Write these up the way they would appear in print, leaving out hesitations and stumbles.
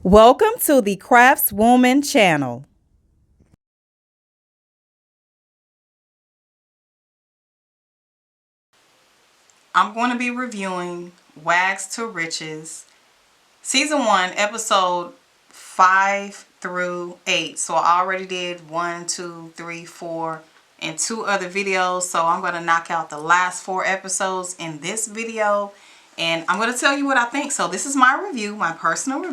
Welcome to the Craftswoman channel. I'm going to be reviewing WAGS to Riches, Season 1, Episode 5 through 8. So I already did 1, 2, 3, 4, and 2 other videos. So I'm going to knock out the last 4 episodes in this video. And I'm going to tell you what I think. So this is my review, my personal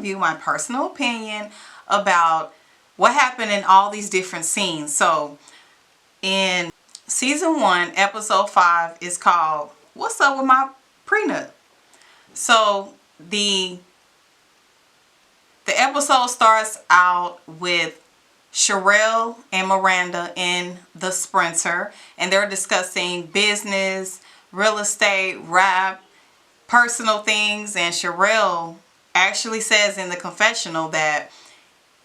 opinion about what happened in all these different scenes. So in Season 1, Episode 5 is called What's Up With My Prenup? So the episode starts out with Sherelle and Miranda in the Sprinter, and they're discussing business, real estate, rap, personal things, and Sherelle actually says in the confessional that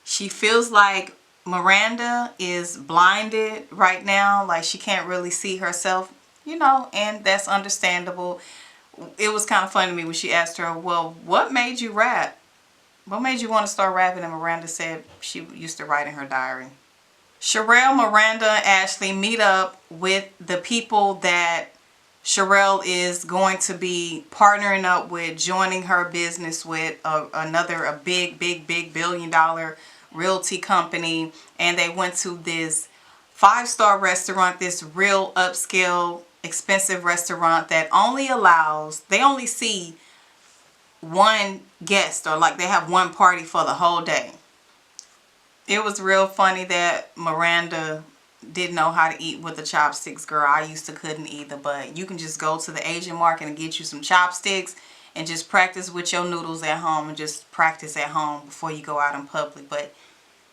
she feels like Miranda is blinded right now, like she can't really see herself, and that's understandable. It was kind of funny to me when she asked her, well, what made you rap? What made you want to start rapping? And Miranda said she used to write in her diary. Sherelle, Miranda, and Ashley meet up with the people that Sherelle is going to be partnering up with, joining her business with a big billion-dollar realty company. And they went to this 5-star restaurant, this real upscale, expensive restaurant that they only see one guest, or like they have one party for the whole day. It was real funny that Miranda didn't know how to eat with the chopsticks. Girl, I used to couldn't either, but you can just go to the Asian market and get you some chopsticks and just practice with your noodles at home, and just practice at home before you go out in public. But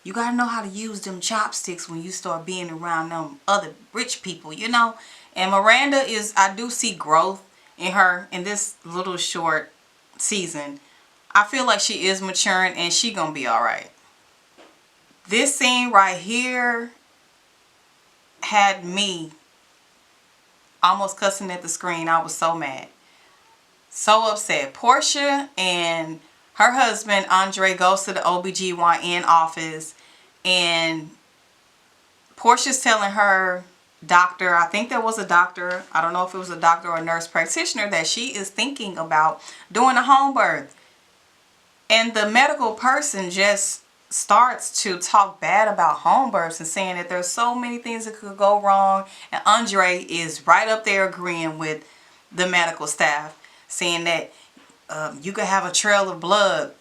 you gotta know how to use them chopsticks when you start being around them other rich people, And Miranda I do see growth in her in this little short season. I feel like she is maturing, and she gonna be alright. This scene right here had me almost cussing at the screen. I was so mad, so upset. Portia and her husband Andre goes to the OBGYN office, and Portia's telling her doctor, I think there was a doctor, I don't know if it was a doctor or a nurse practitioner, that she is thinking about doing a home birth. And the medical person just starts to talk bad about home births and saying that there's so many things that could go wrong. And Andre is right up there agreeing with the medical staff, saying that you could have a trail of blood.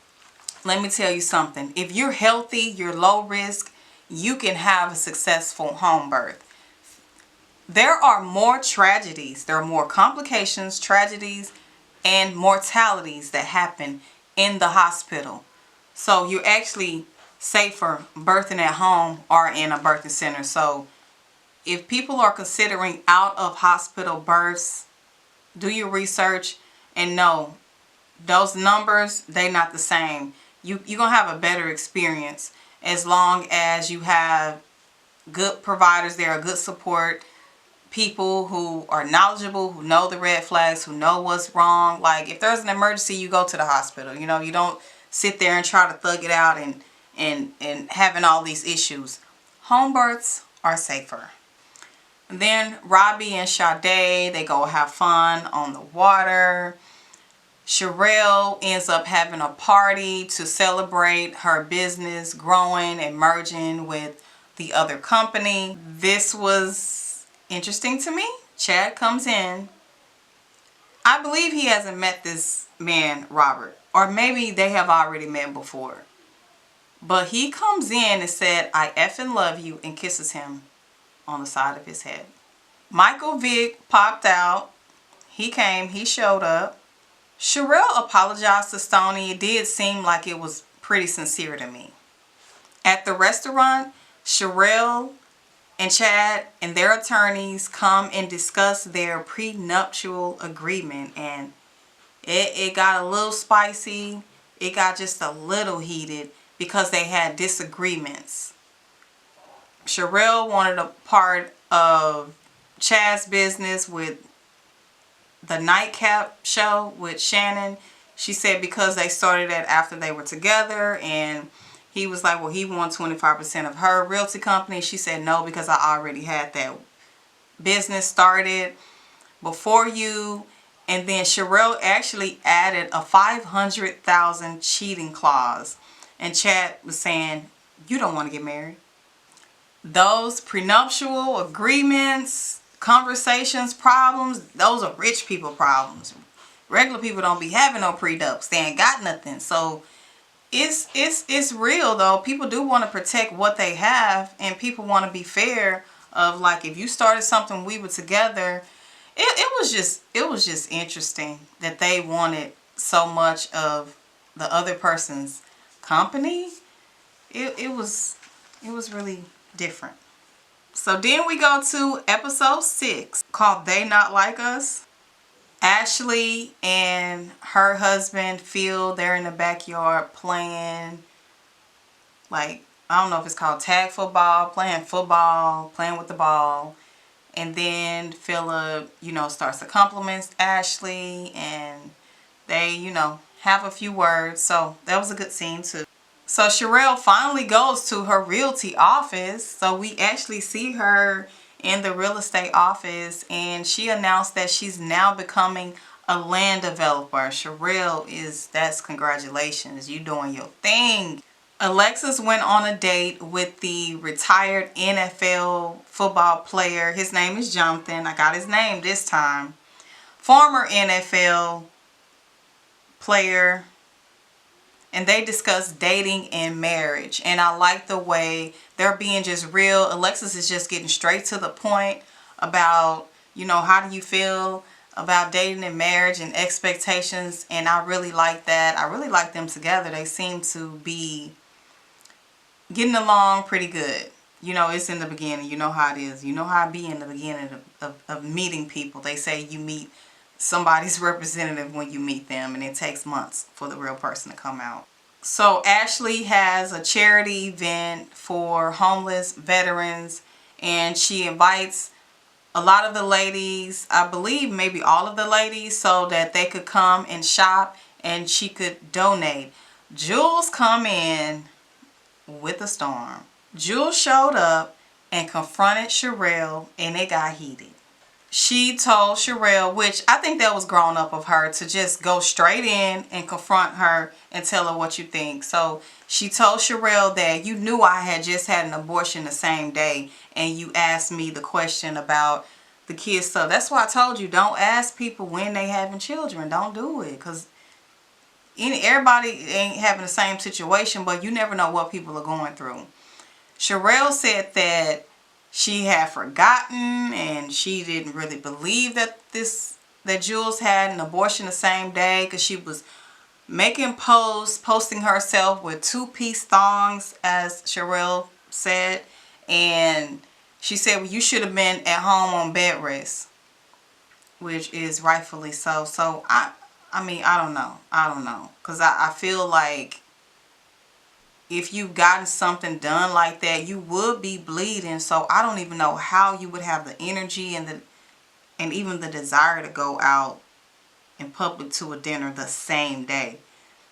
Let me tell you something. If you're healthy, you're low risk, you can have a successful home birth. There are more tragedies, there are more complications, tragedies, and mortalities that happen in the hospital. So you're actually safer birthing at home or in a birthing center. So if people are considering out of hospital births, do your research and know those numbers, they're not the same. You're going to have a better experience as long as you have good providers there, good support, people who are knowledgeable, who know the red flags, who know what's wrong. Like if there's an emergency, you go to the hospital. You don't sit there and try to thug it out and having all these issues. Home births are safer. And then Robbie and Sade, they go have fun on the water. Sherelle ends up having a party to celebrate her business growing and merging with the other company. This was interesting to me. Chad comes in. I believe he hasn't met this man, Robert, or maybe they have already met before. But he comes in and said, I effing love you, and kisses him on the side of his head. Michael Vick popped out. He came, he showed up. Sherelle apologized to Stoney. It did seem like it was pretty sincere to me. At the restaurant, Sherelle and Chad and their attorneys come and discuss their prenuptial agreement, and it got a little spicy. It got just a little heated because they had disagreements. Sherelle wanted a part of Chad's business with the nightcap show with Shannon. She said because they started that after they were together, and he was like, well, he won 25% of her realty company. She said, no, because I already had that business started before you. And then Sherelle actually added a $500,000 cheating clause. And Chad was saying, you don't want to get married. Those prenuptial agreements, conversations, problems, those are rich people problems. Regular people don't be having no prenups. They ain't got nothing. So it's real though. People do want to protect what they have, and people want to be fair. Of like, if you started something, we were together. It was just interesting that they wanted so much of the other person's company. It was really different. So then we go to episode 6 called They Not Like Us. Ashley and her husband Phil, they're in the backyard playing, like, I don't know if it's called tag football, playing with the ball. And then Philip, starts to compliment Ashley, and they, have a few words. So that was a good scene too. So Sherelle finally goes to her realty office. So we actually see her in the real estate office, and she announced that she's now becoming a land developer. Sherelle that's congratulations. You doing your thing. Alexis went on a date with the retired NFL football player. His name is Jonathan. I got his name this time. Former NFL player. And they discuss dating and marriage. And I like the way they're being just real. Alexis is just getting straight to the point about, how do you feel about dating and marriage and expectations. And I really like that. I really like them together. They seem to be getting along pretty good. It's in the beginning. You know how it is. You know how it be in the beginning of meeting people. They say you meet somebody's representative when you meet them, and it takes months for the real person to come out. So Ashley has a charity event for homeless veterans, and she invites a lot of the ladies, I believe maybe all of the ladies, so that they could come and shop and she could donate. Jules come in with a storm. Jules showed up and confronted Sherelle, and it got heated. She told Sherelle, which I think that was grown up of her, to just go straight in and confront her and tell her what you think. So she told Sherelle that you knew I had just had an abortion the same day, and you asked me the question about the kids. So that's why I told you, don't ask people when they having children. Don't do it, because everybody ain't having the same situation, but you never know what people are going through. Sherelle said that she had forgotten, and she didn't really believe that Jules had an abortion the same day, because she was making posts, posting herself with 2-piece thongs, as Sherelle said. And she said, well, you should have been at home on bed rest, which is rightfully so. So I don't know. Because I feel like if you've gotten something done like that, you would be bleeding. So I don't even know how you would have the energy and even the desire to go out in public to a dinner the same day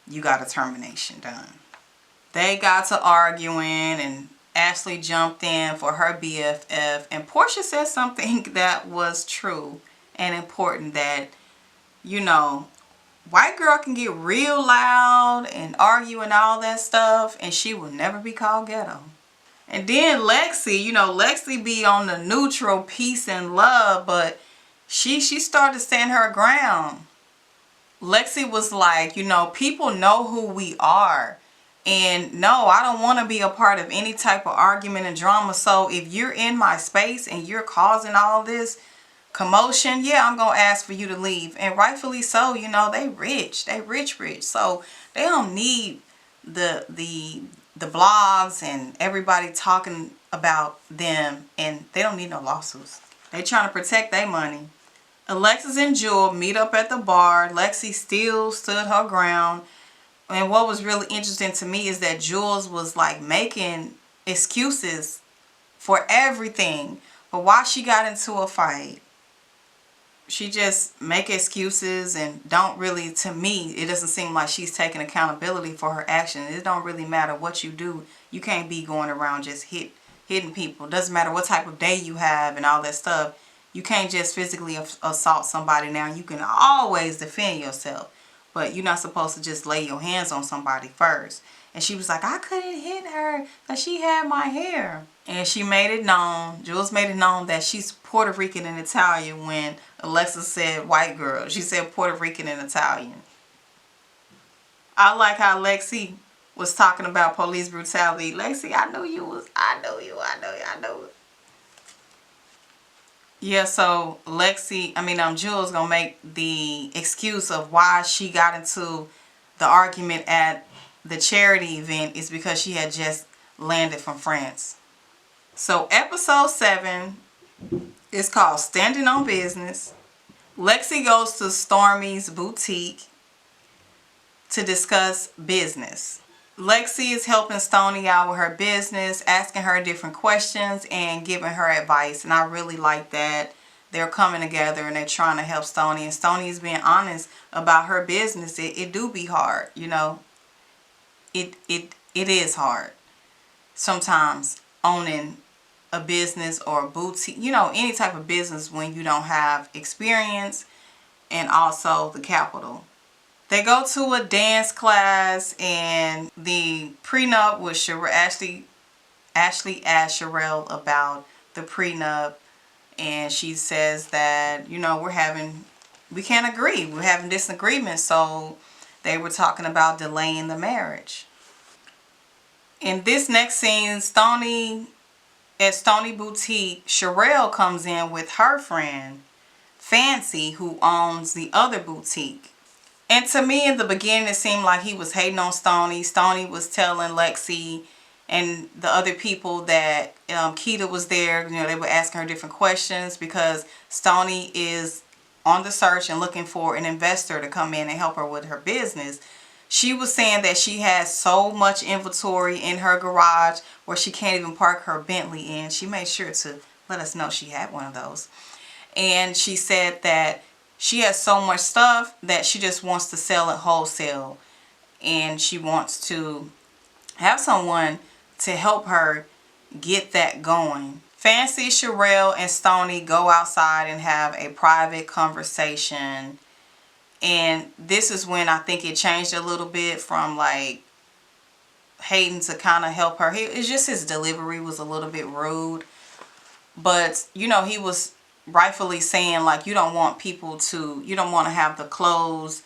you got a termination done. They got to arguing, and Ashley jumped in for her BFF, and Portia said something that was true and important, that white girl can get real loud and argue and all that stuff, and she will never be called ghetto. And then Lexi, Lexi be on the neutral peace and love, but she started to stand her ground. Lexi was like, people know who we are. And no, I don't want to be a part of any type of argument and drama. So if you're in my space and you're causing all this commotion, yeah, I'm going to ask for you to leave. And rightfully so, they rich. They rich. So they don't need the blogs and everybody talking about them. And they don't need no lawsuits. They trying to protect their money. Alexis and Jewel meet up at the bar. Lexi still stood her ground. And what was really interesting to me is that Jules was like making excuses for everything. But why she got into a fight, she just make excuses and don't really, to me, it doesn't seem like she's taking accountability for her actions. It don't really matter what you do. You can't be going around just hitting people. It doesn't matter what type of day you have and all that stuff. You can't just physically assault somebody now. You can always defend yourself, but you're not supposed to just lay your hands on somebody first. And she was like, I couldn't hit her because she had my hair. And she made it known, Jules made it known that she's Puerto Rican and Italian when Alexa said white girl. She said Puerto Rican and Italian. I like how Lexi was talking about police brutality. Lexi, I know you. Yeah, so Jules gonna make the excuse of why she got into the argument at the charity event is because she had just landed from France. So episode 7 is called Standing on Business. Lexi goes to Stormy's boutique to discuss business. Lexi is helping Stony out with her business, asking her different questions and giving her advice. And I really like that they're coming together and they're trying to help Stony. And Stony is being honest about her business. It do be hard, you know. It is hard sometimes owning a business or a boutique, you know, any type of business when you don't have experience and also the capital. They go to a dance class and the prenup with Ashley asked Sherelle about the prenup, and she says that, you know, we can't agree. We're having disagreements, so they were talking about delaying the marriage. In this next scene, at Stony Boutique, Sherelle comes in with her friend, Fancy, who owns the other boutique. And to me, in the beginning, it seemed like he was hating on Stony. Stony was telling Lexi and the other people that Keita was there. You know, they were asking her different questions because Stony is on the search and looking for an investor to come in and help her with her business. She was saying that she has so much inventory in her garage where she can't even park her Bentley in. She made sure to let us know she had one of those. And she said that she has so much stuff that she just wants to sell it wholesale. And she wants to have someone to help her get that going. Fancy, Sherelle, and Stony go outside and have a private conversation. And this is when I think it changed a little bit from like hating to kind of help her. It's just his delivery was a little bit rude. But, you know, he was rightfully saying like you don't want to have the clothes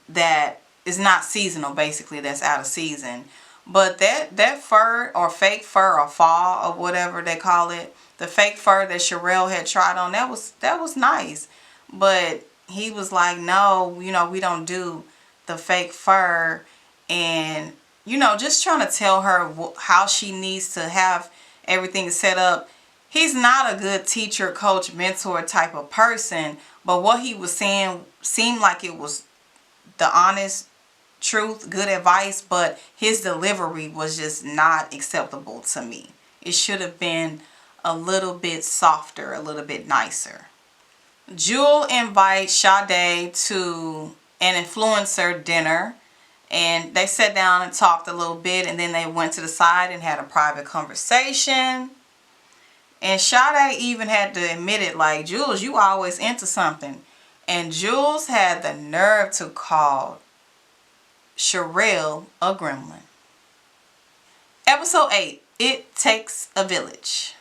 that is not seasonal, basically, that's out of season. But that fur or fake fur or fall or whatever they call it, the fake fur that Sherelle had tried on, that was nice. But he was like, no, you know, we don't do the fake fur. And, you know, just trying to tell her how she needs to have everything set up. He's not a good teacher, coach, mentor type of person. But what he was saying seemed like it was the honest truth, good advice. But his delivery was just not acceptable to me. It should have been a little bit softer, a little bit nicer. Jewel invites Sade to an influencer dinner, and they sat down and talked a little bit, and then they went to the side and had a private conversation. And Sade even had to admit it, like, Jules, you always into something. And Jules had the nerve to call Sherelle a gremlin. Episode 8, It Takes a Village.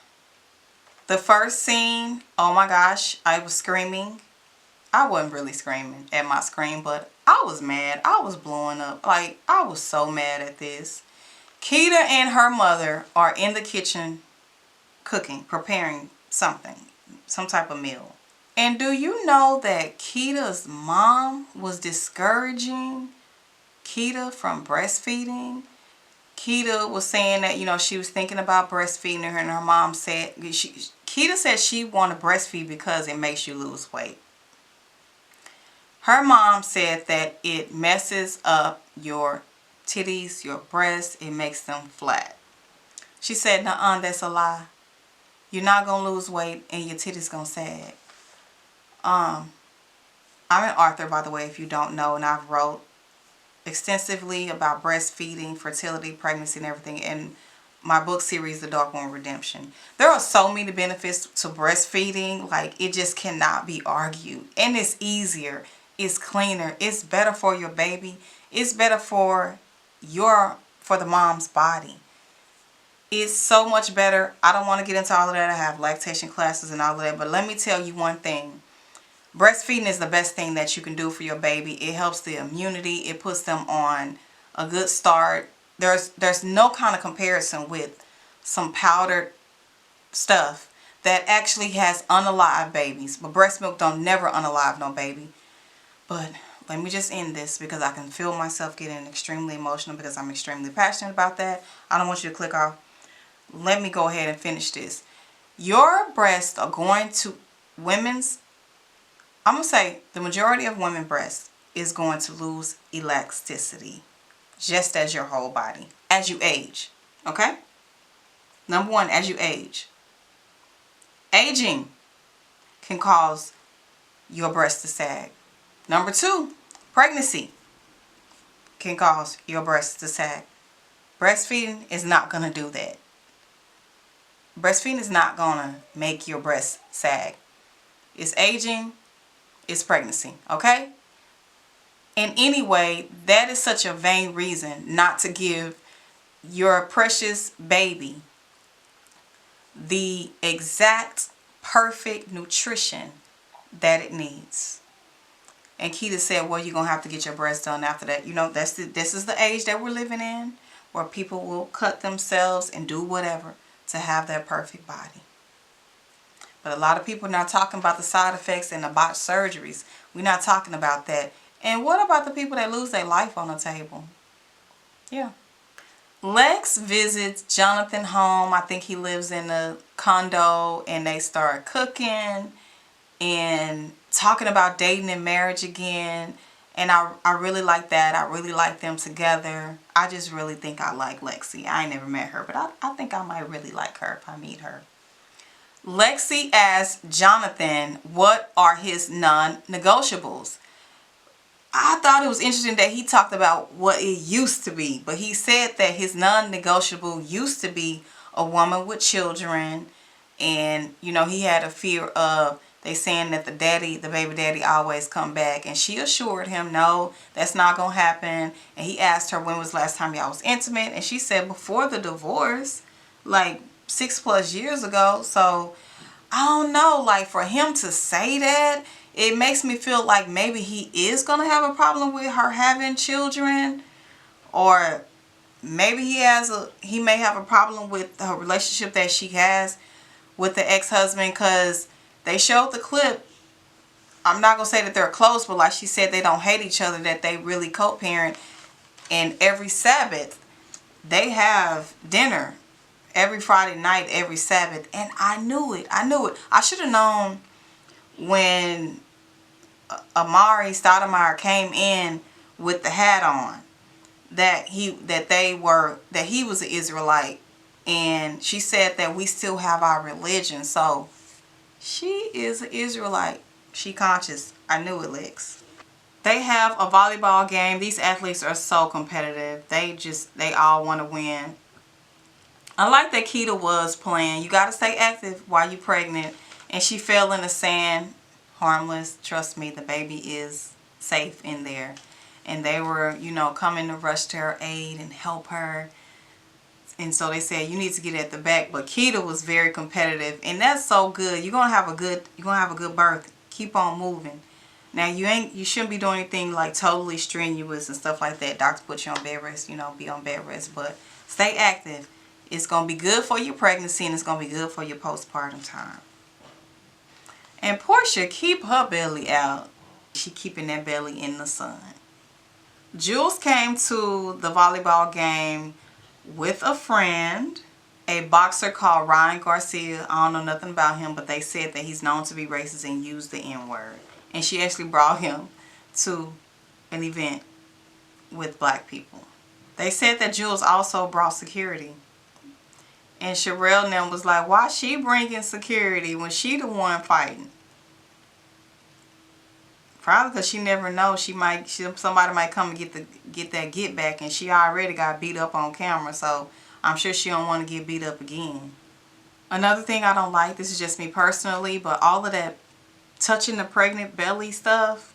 The first scene, oh my gosh, I was screaming. I wasn't really screaming at my screen, but I was mad. I was blowing up. Like, I was so mad at this. Keita and her mother are in the kitchen cooking, preparing something, some type of meal. And do you know that Keita's mom was discouraging Keita from breastfeeding? Keita was saying that, you know, she was thinking about breastfeeding her, and her mom said, Keita said she wanted to breastfeed because it makes you lose weight. Her mom said that it messes up your titties, your breasts, it makes them flat. She said, nuh-uh, that's a lie. You're not going to lose weight and your titties going to sag. I'm an author, by the way, if you don't know, and I've wrote extensively about breastfeeding, fertility, pregnancy, and everything in my book series, The Dark One Redemption. There are so many benefits to breastfeeding, like it just cannot be argued. And it's easier, it's cleaner, it's better for your baby, it's better for the mom's body. It's so much better. I don't want to get into all of that. I have lactation classes and all of that, but let me tell you one thing. Breastfeeding is the best thing that you can do for your baby. It helps the immunity. It puts them on a good start. There's no kind of comparison with some powdered stuff that actually has unalive babies. But breast milk don't never unalive no baby. But let me just end this because I can feel myself getting extremely emotional because I'm extremely passionate about that. I don't want you to click off. Let me go ahead and finish this. Your breasts are going to, I'm going to say the majority of women's breasts is going to lose elasticity, just as your whole body, as you age, okay? Number one, as you age. Aging can cause your breast to sag. Number two, pregnancy can cause your breast to sag. Breastfeeding is not going to do that. Breastfeeding is not going to make your breast sag. It's aging, it's pregnancy, okay? And anyway, that is such a vain reason not to give your precious baby the exact perfect nutrition that it needs. And Keita said, well, you're going to have to get your breast done after that. You know, this is the age that we're living in where people will cut themselves and do whatever to have that perfect body. But a lot of people are not talking about the side effects and the botched surgeries. We're not talking about that. And what about the people that lose their life on the table? Yeah. Lex visits Jonathan home. I think he lives in a condo, and they start cooking and talking about dating and marriage again. And I really like that. I really like them together. I just really think I like Lexi. I ain't never met her, but I think I might really like her if I meet her. Lexi asked Jonathan what are his non-negotiables. I thought it was interesting that he talked about what it used to be, but he said that his non-negotiable used to be a woman with children, and you know, he had a fear of they saying that the baby daddy always come back, and she assured him no, that's not gonna happen. And he asked her when was the last time y'all was intimate, and she said before the divorce, like 6+ years ago. So I don't know, like for him to say that, it makes me feel like maybe he is going to have a problem with her having children, or maybe he may have a problem with her relationship that she has with the ex-husband, because they showed the clip. I'm not going to say that they're close, but like she said, they don't hate each other, that they really co-parent, and every Sabbath they have dinner. Every Friday night, every Sabbath. And I knew it. I should have known when Amari Stoudemire came in with the hat on that he was an Israelite. And she said that we still have our religion. So she is an Israelite. She conscious. I knew it, Lex. They have a volleyball game. These athletes are so competitive. They all want to win. I like that Keita was playing. You got to stay active while you're pregnant. And she fell in the sand. Harmless. Trust me, the baby is safe in there. And they were, you know, coming to rush to her aid and help her. And so they said, you need to get at the back. But Keita was very competitive. And that's so good. You're going to have a good birth. Keep on moving. Now, you shouldn't be doing anything like totally strenuous and stuff like that. Doctor put you on bed rest, you know, be on bed rest. But stay active. It's going to be good for your pregnancy, and it's going to be good for your postpartum time. And Portia, keep her belly out. She keeping that belly in the sun. Jules came to the volleyball game with a friend, a boxer called Ryan Garcia. I don't know nothing about him, but they said that he's known to be racist and use the N-word. And she actually brought him to an event with black people. They said that Jules also brought security. And Sherelle and them was like, why she bringing security when she the one fighting? Probably because she never knows. Somebody might come and get that get back, and she already got beat up on camera. So I'm sure she don't want to get beat up again. Another thing I don't like, this is just me personally, but all of that touching the pregnant belly stuff.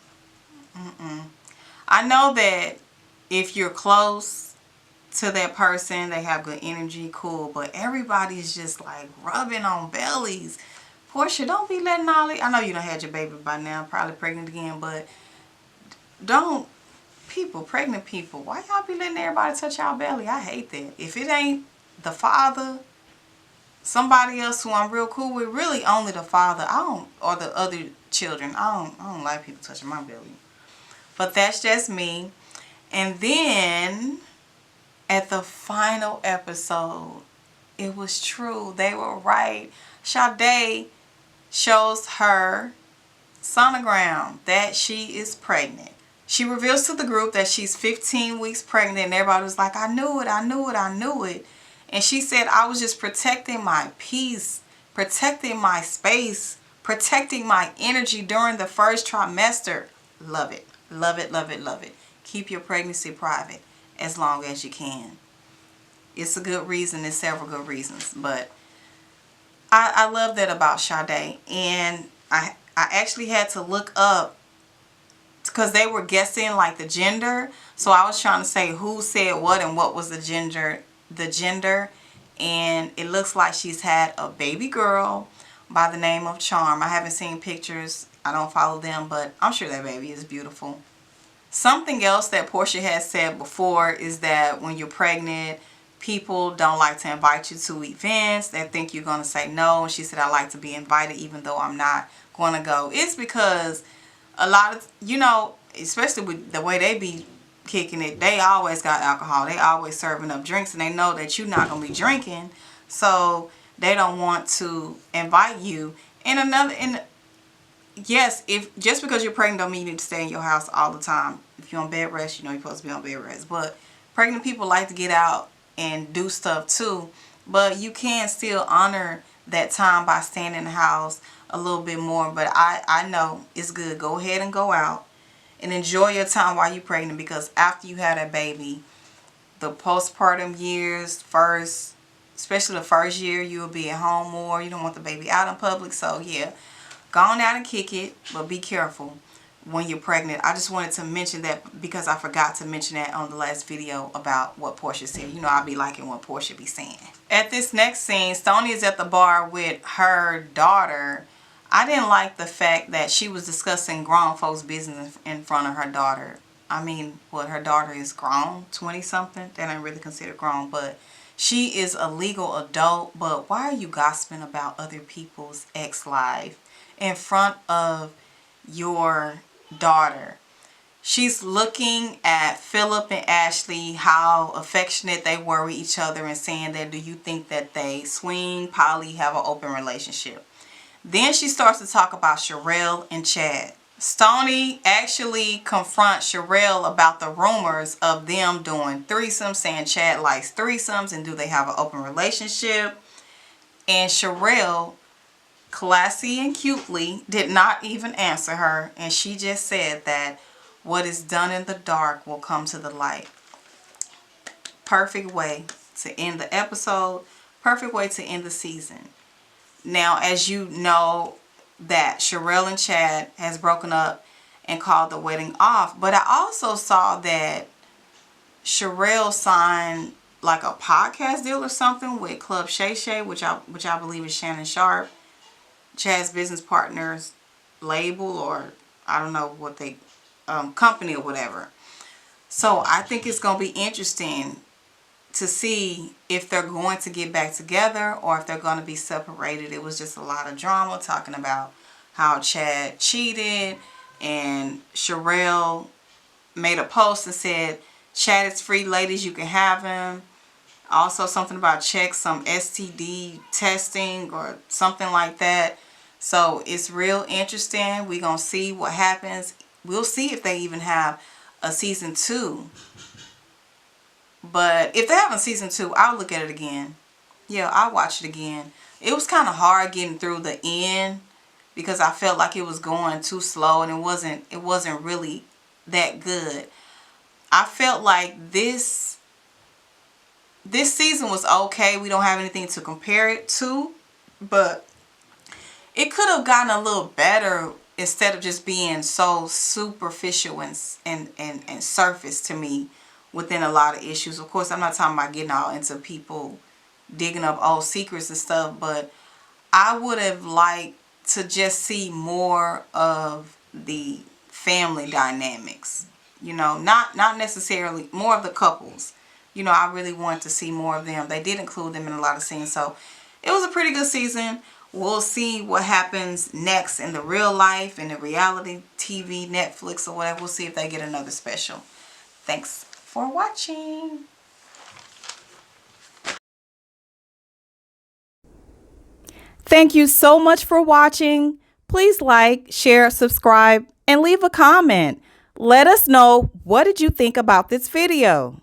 I know that if you're close to that person, they have good energy, cool. But everybody's just like rubbing on bellies. Portia, don't be letting all I know you done had your baby by now, probably pregnant again, but don't, pregnant people, why y'all be letting everybody touch y'all belly? I hate that. If it ain't the father, somebody else who I'm real cool with, really only the father, or the other children, I don't like people touching my belly. But that's just me. And then at the final episode, it was true. They were right. Sade shows her sonogram that she is pregnant. She reveals to the group that she's 15 weeks pregnant, and everybody was like, I knew it, I knew it, I knew it. And she said, I was just protecting my peace, protecting my space, protecting my energy during the first trimester. Love it, love it, love it, love it. Keep your pregnancy private as long as you can. It's a good reason. There's several good reasons, but I love that about Sade. And I actually had to look up, because they were guessing like the gender. So I was trying to say who said what and what was the gender. And it looks like she's had a baby girl by the name of Charm. I haven't seen pictures. I don't follow them, but I'm sure that baby is beautiful. Something else that Portia has said before is that when you're pregnant, people don't like to invite you to events. They think you're going to say no. And she said, I like to be invited even though I'm not going to go. It's because a lot of, especially with the way they be kicking it, they always got alcohol. They always serving up drinks, and they know that you're not going to be drinking. So they don't want to invite you. Yes, if just because you're pregnant don't mean you need to stay in your house all the time. If you're on bed rest, you're supposed to be on bed rest. But pregnant people like to get out and do stuff too. But you can still honor that time by staying in the house a little bit more. But I know it's good. Go ahead and go out and enjoy your time while you're pregnant, because after you have that baby, the postpartum years, especially the first year, you'll be at home more. You don't want the baby out in public. So yeah. Go on out and kick it, but be careful when you're pregnant. I just wanted to mention that because I forgot to mention that on the last video about what Portia said. I be liking what Portia be saying. At this next scene, Stoney is at the bar with her daughter. I didn't like the fact that she was discussing grown folks' business in front of her daughter. I mean, her daughter is grown, 20-something. They don't really consider grown, but she is a legal adult. But why are you gossiping about other people's ex-life in front of your daughter? She's looking at Philip and Ashley, how affectionate they were with each other, and saying that, do you think that they swing, poly, have an open relationship? Then she starts to talk about Sherelle and Chad. Stoney actually confronts Sherelle about the rumors of them doing threesomes, saying Chad likes threesomes and do they have an open relationship. And Sherelle, classy and cutely, did not even answer her, and she just said that what is done in the dark will come to the light. Perfect way to end the episode. Perfect way to end the season. Now, as you know, that Sherelle and Chad has broken up and called the wedding off, but I also saw that Sherelle signed like a podcast deal or something with Club Shay Shay, which I believe is Shannon Sharp, Chad's business partner's label, or I don't know what they company or whatever. So I think it's going to be interesting to see if they're going to get back together or if they're going to be separated. It was just a lot of drama talking about how Chad cheated, and Sherelle made a post and said, Chad is free, ladies, you can have him. Also something about check some STD testing or something like that. So it's real interesting. We're going to see what happens. We'll see if they even have a season 2. But if they have a season 2, I'll look at it again. Yeah, I'll watch it again. It was kind of hard getting through the end because I felt like it was going too slow and it wasn't really that good. I felt like this season was okay. We don't have anything to compare it to, but it could have gotten a little better instead of just being so superficial and surface to me within a lot of issues. Of course, I'm not talking about getting all into people digging up old secrets and stuff, but I would have liked to just see more of the family dynamics. Not necessarily more of the couples. I really want to see more of them. They did include them in a lot of scenes, so it was a pretty good season. We'll see what happens next in the real life, in the reality TV, Netflix, or whatever. We'll see if they get another special. Thanks for watching. Thank you so much for watching. Please like, share, subscribe, and leave a comment. Let us know, what did you think about this video?